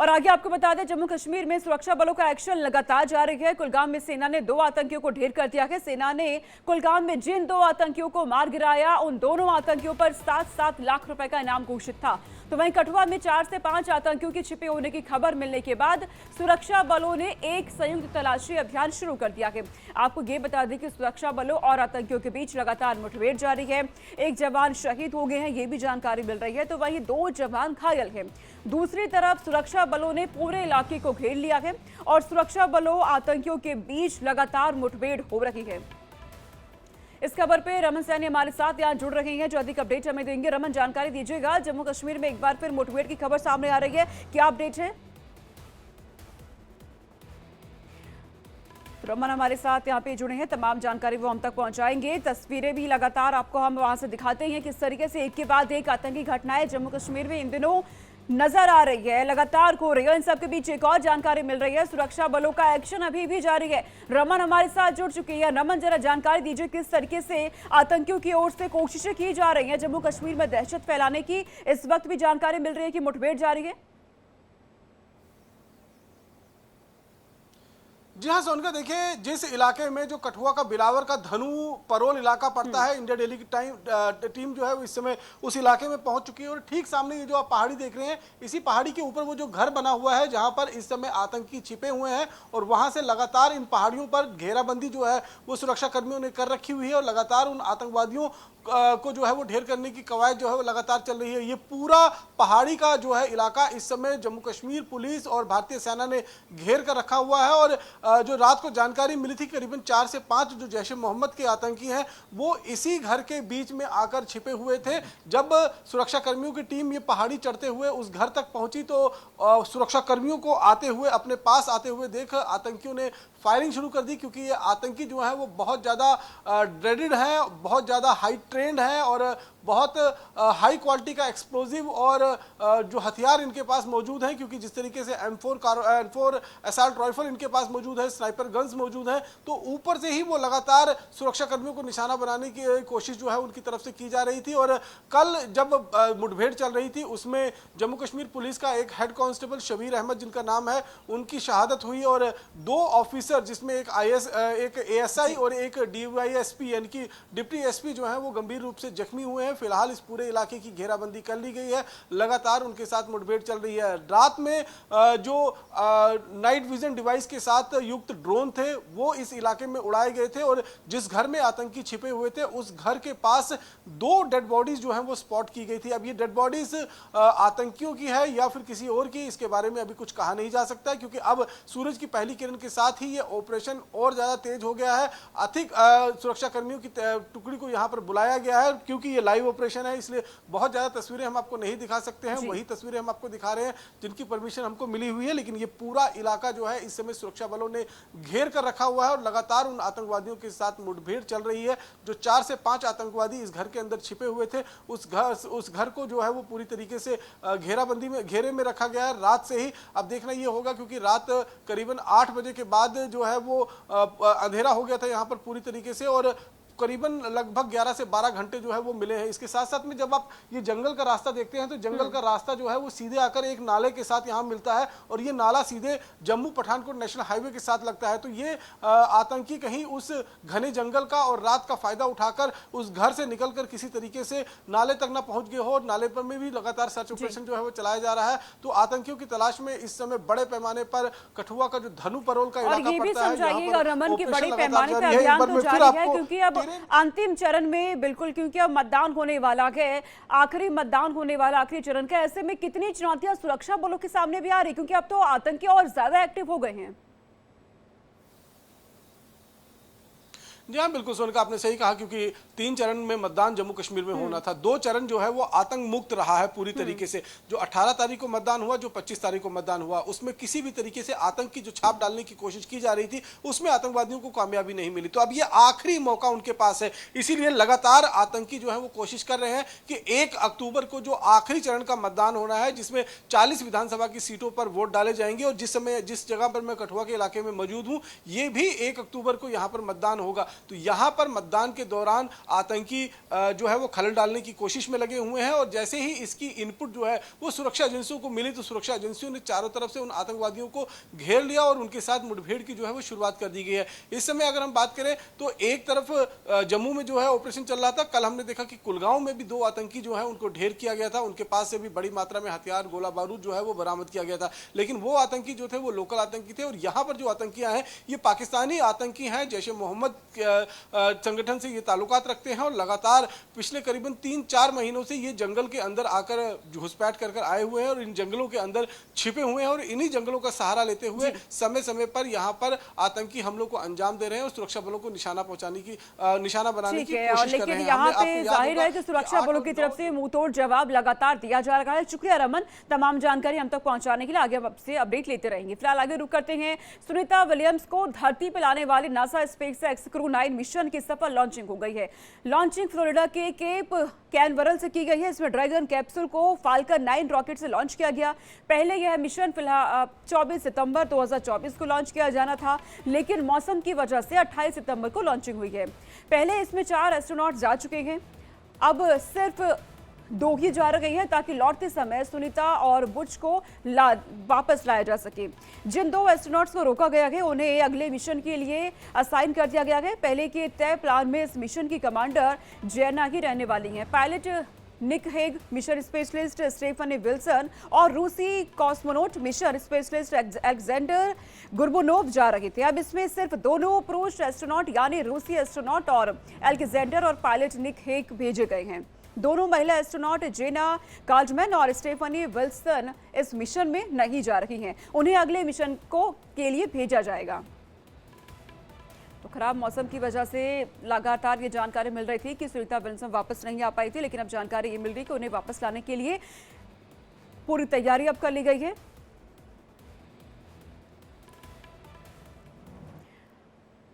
और आगे आपको बता दें, जम्मू कश्मीर में सुरक्षा बलों का एक्शन लगातार जारी है। कुलगाम में सेना ने 2 आतंकियों को ढेर कर दिया है। सेना ने कुलगाम में जिन 2 आतंकियों को मार गिराया, उन दोनों आतंकियों पर 7-7 लाख रुपए का इनाम घोषित था। तो वहीं कठुआ में 4 से 5 आतंकियों के छिपे होने की खबर मिलने के बाद सुरक्षा बलों ने एक संयुक्त तलाशी अभियान शुरू कर दिया है। आपको ये बता दें कि सुरक्षा बलों और आतंकियों के बीच लगातार मुठभेड़ जारी है। एक जवान शहीद हो गए हैं, ये भी जानकारी मिल रही है, तो वहीं 2 जवान घायल हैं। दूसरी तरफ सुरक्षा बलों ने पूरे इलाके को घेर लिया है और सुरक्षा बलों आतंकियों के बीच लगातार मुठभेड़ हो रही है। इस खबर पे रमन सैनी हमारे साथ यहां जुड़ रहे हैं, जो अधिक अपडेट हमें देंगे। रमन, जानकारी दीजिएगा, जम्मू कश्मीर में एक बार फिर मुठभेड़ की खबर सामने आ रही है, क्या अपडेट है? रमन हमारे साथ यहाँ पे जुड़े हैं, तमाम जानकारी वो हम तक पहुंचाएंगे। तस्वीरें भी लगातार आपको हम वहां से दिखाते हैं, किस तरीके से एक के बाद एक आतंकी घटनाएं जम्मू कश्मीर में इन दिनों नजर आ रही है, लगातार हो रही है। इन सबके बीच एक और जानकारी मिल रही है, सुरक्षा बलों का एक्शन अभी भी जारी है। रमन हमारे साथ जुड़ चुकी है। रमन, जरा जानकारी दीजिए, किस तरीके से आतंकियों की ओर से कोशिशें की जा रही हैं जम्मू कश्मीर में दहशत फैलाने की? इस वक्त भी जानकारी मिल रही है कि मुठभेड़ जारी है। जी हाँ सोनिका, देखिए जिस इलाके में जो कठुआ का बिलावर का धनु परोल इलाका पड़ता है, इंडिया डेली की टीम जो है वो इस समय उस इलाके में पहुंच चुकी है। और ठीक सामने ये जो आप पहाड़ी देख रहे हैं, इसी पहाड़ी के ऊपर वो जो घर बना हुआ है जहां पर इस समय आतंकी छिपे हुए हैं, और वहां से लगातार इन पहाड़ियों पर घेराबंदी जो है वो सुरक्षा कर्मियों ने कर रखी हुई है और लगातार उन आतंकवादियों को जो है वो ढेर करने की कवायद जो है वो लगातार चल रही है। ये पूरा पहाड़ी का जो है इलाका इस समय जम्मू कश्मीर पुलिस और भारतीय सेना ने घेर कर रखा हुआ है। और जो रात को जानकारी मिली थी, करीबन 4 से 5 जो जैश ए मोहम्मद के आतंकी हैं वो इसी घर के बीच में आकर छिपे हुए थे। जब सुरक्षा कर्मियों की टीम ये पहाड़ी चढ़ते हुए उस घर तक पहुंची तो सुरक्षा कर्मियों को आते हुए, अपने पास आते हुए देख आतंकियों ने फायरिंग शुरू कर दी, क्योंकि ये आतंकी जो है वो बहुत ज़्यादा ड्रेडेड हैं, बहुत ज़्यादा हाई ट्रेंड हैं और बहुत हाई क्वालिटी का एक्सप्लोजिव और जो हथियार इनके पास मौजूद हैं, क्योंकि जिस तरीके से M4 असॉल्ट राइफल इनके पास मौजूद है, स्नाइपर गन्स मौजूद हैं, तो ऊपर से ही वो लगातार सुरक्षा कर्मियों को निशाना बनाने की कोशिश जो है उनकी तरफ से की जा रही थी। और कल जब मुठभेड़ चल रही थी उसमें जम्मू कश्मीर पुलिस का एक हेड कांस्टेबल शबीर अहमद जिनका नाम है, उनकी शहादत हुई और 2 ऑफिसर जिसमें एक ASI और एक DYSP यानी कि डिप्टी SP जो है वो गंभीर रूप से जख्मी हुए हैं। फिलहाल इस पूरे इलाके की घेराबंदी कर ली गई है, लगातार उनके साथ मुठभेड़ चल रही है। रात में जो नाइट विजन डिवाइस के साथ युक्त ड्रोन थे वो इस इलाके में उड़ाए गए थे और जिस घर में आतंकी छिपे हुए थे उस घर के पास 2 डेड बॉडीज जो हैं वो स्पॉट की गई थी। अब ये डेड बॉडीज आतंकियों की है या फिर किसी और की, इसके बारे में अभी कुछ कहा नहीं जा सकता, क्योंकि अब सूरज की पहली किरण के साथ ही ये ऑपरेशन और ज्यादा तेज हो गया है। अधिक सुरक्षा कर्मियों की टुकड़ी को यहाँ पर बुलाया गया है, क्योंकि ये लाइव ऑपरेशन है, इसलिए बहुत ज्यादा तस्वीरें हम आपको नहीं दिखा सकते हैं। वही तस्वीरें हम आपको दिखा रहे हैं जिनकी परमिशन हमको मिली हुई है, लेकिन ये पूरा इलाका जो है इस समय सुरक्षा बलों ने घेर कर रखा हुआ है और लगातार उन आतंकवादियों के साथ मुठभेड़ चल रही है। जो 4 से 5 आतंकवादी इस घर के अंदर छिपे हुए थे, उस घर को जो है वो पूरी तरीके से घेरे में रखा गया है रात से ही। अब देखना ये होगा, क्योंकि रात करीबन 8 बजे के बाद जो है वो अंधेरा हो गया था यहाँ पर पूरी तरीके से, और करीबन लगभग 11 से 12 घंटे जो है वो मिले हैं। इसके साथ साथ में जब आप ये जंगल का रास्ता देखते हैं तो जंगल का रास्ता जो है वो सीधे आकर एक नाले के साथ यहाँ मिलता है और ये नाला सीधे जम्मू पठानकोट नेशनल हाईवे के साथ लगता है। तो ये आतंकी कहीं उस घने जंगल का और रात का फायदा उठाकर उस घर से निकलकर किसी तरीके से नाले तक ना पहुंच गए हो, और नाले पर में भी लगातार सर्च ऑपरेशन जो है वो चलाया जा रहा है। तो आतंकियों की तलाश में इस समय बड़े पैमाने पर कठुआ का जो धनु परोल का इलाका पड़ता है, रमन की बड़े पैमाने पर अभियान तो जारी है, क्योंकि अब अंतिम चरण में बिल्कुल, क्योंकि अब मतदान होने वाला है, आखिरी मतदान होने वाला आखिरी चरण का। ऐसे में कितनी चुनौतियां सुरक्षा बलों के सामने भी आ रही, क्योंकि अब तो आतंकी और ज्यादा एक्टिव हो गए हैं। जी हाँ बिल्कुल सोनिका, आपने सही कहा, क्योंकि 3 चरण में मतदान जम्मू कश्मीर में होना था। 2 चरण जो है वो आतंक मुक्त रहा है पूरी तरीके से। जो 18 तारीख को मतदान हुआ, जो 25 तारीख को मतदान हुआ, उसमें किसी भी तरीके से आतंक की जो छाप डालने की कोशिश की जा रही थी उसमें आतंकवादियों को कामयाबी नहीं मिली। तो अब ये आखिरी मौका उनके पास है, इसीलिए लगातार आतंकी जो है वो कोशिश कर रहे हैं कि 1 अक्टूबर को जो आखिरी चरण का मतदान होना है, जिसमें 40 विधानसभा की सीटों पर वोट डाले जाएंगे, और जिस जगह पर मैं कठुआ के इलाके में मौजूद हूँ ये भी 1 अक्टूबर को यहाँ पर मतदान होगा। तो यहाँ पर मतदान के दौरान आतंकी जो है वो खलल डालने की कोशिश में लगे हुए हैं और जैसे ही इसकी इनपुट जो है वो सुरक्षा एजेंसियों को मिली तो सुरक्षा एजेंसियों ने चारों तरफ से उन आतंकवादियों को घेर लिया और उनके साथ मुठभेड़ की जो है वो शुरुआत कर दी गई है। इस समय अगर हम बात करें तो एक तरफ जम्मू में जो है ऑपरेशन चल रहा था, कल हमने देखा कि कुलगांव में भी 2 आतंकी जो है उनको ढेर किया गया था, उनके पास से भी बड़ी मात्रा में हथियार गोला बारूद जो है वो बरामद किया गया था। लेकिन वो आतंकी जो थे वो लोकल आतंकी थे और यहाँ पर जो आतंकियां हैं ये पाकिस्तानी आतंकी हैं, जैश ए मोहम्मद संगठन से ये ताल्लुकात रखते हैं और लगातार पिछले करीबन 3-4 महीनों से ये जंगल के अंदर आकर घुसपैठ कर आए हुए हैं और इन जंगलों के अंदर छिपे हुए हैं और इन्हीं जंगलों का सहारा लेते हुए समय समय पर यहाँ पर आतंकी हमलों को अंजाम दे रहे हैं और सुरक्षा बलों को निशाना बनाने की कोशिश कर रहे हैं। लेकिन यहाँ पे जाहिर है कि सुरक्षा बलों की तरफ से मुंहतोड़ जवाब लगातार दिया जा रहा है। शुक्रिया रमन, तमाम जानकारी हम तक पहुंचाने के लिए। आगे आपसे अपडेट लेते रहेंगे। फिलहाल आगे रुक करते हैं। सुनीता विलियम्स को धरती पर लाने वाले NASA space x crew 9 mission की सफल लॉन्चिंग हो गई है। लॉन्चिंग फ्लोरिडा के केप कैनवरल से की गई है। इसमें ड्रैगन कैप्सूल को फाल्कन 9 रॉकेट से लॉन्च किया गया। पहले यह मिशन फिलहाल 24 सितंबर 2024 को लॉन्च किया जाना था, लेकिन मौसम की वजह से 28 सितंबर को लॉन्चिंग हुई है। पहले इसमें 4 एस्ट्रोनॉट जा चुके हैं, अब सिर्फ 2 ही जा रहे हैं ताकि लौटते समय सुनीता और बुच को वापस लाया जा सके। जिन 2 एस्ट्रोनॉट्स को रोका गया है उन्हें अगले मिशन के लिए असाइन कर दिया गया है। पहले के तय प्लान में इस मिशन की कमांडर जेना ही रहने वाली हैं। Pilot Nick Hague, mission specialist Stephanie Wilson और रूसी cosmonaut mission specialist Alexander Gorbunov जा रहे थे। अब इसमें सिर्फ दोनों पुरुष एस्ट्रोनॉट यानी रूसी एस्ट्रोनॉट और अलेक्जेंडर और पायलट निक हेग भेजे गए हैं। दोनों महिला एस्ट्रोनॉट जेना काल्डमैन और स्टेफनी विल्सन इस मिशन में नहीं जा रही हैं। उन्हें अगले मिशन के लिए भेजा जाएगा। तो खराब मौसम की वजह से लगातार ये जानकारी मिल रही थी कि सुनीता विलियम्स वापस नहीं आ पाई थी, लेकिन अब जानकारी ये मिल रही है कि उन्हें वापस लाने के लिए पूरी तैयारी अब कर ली गई है।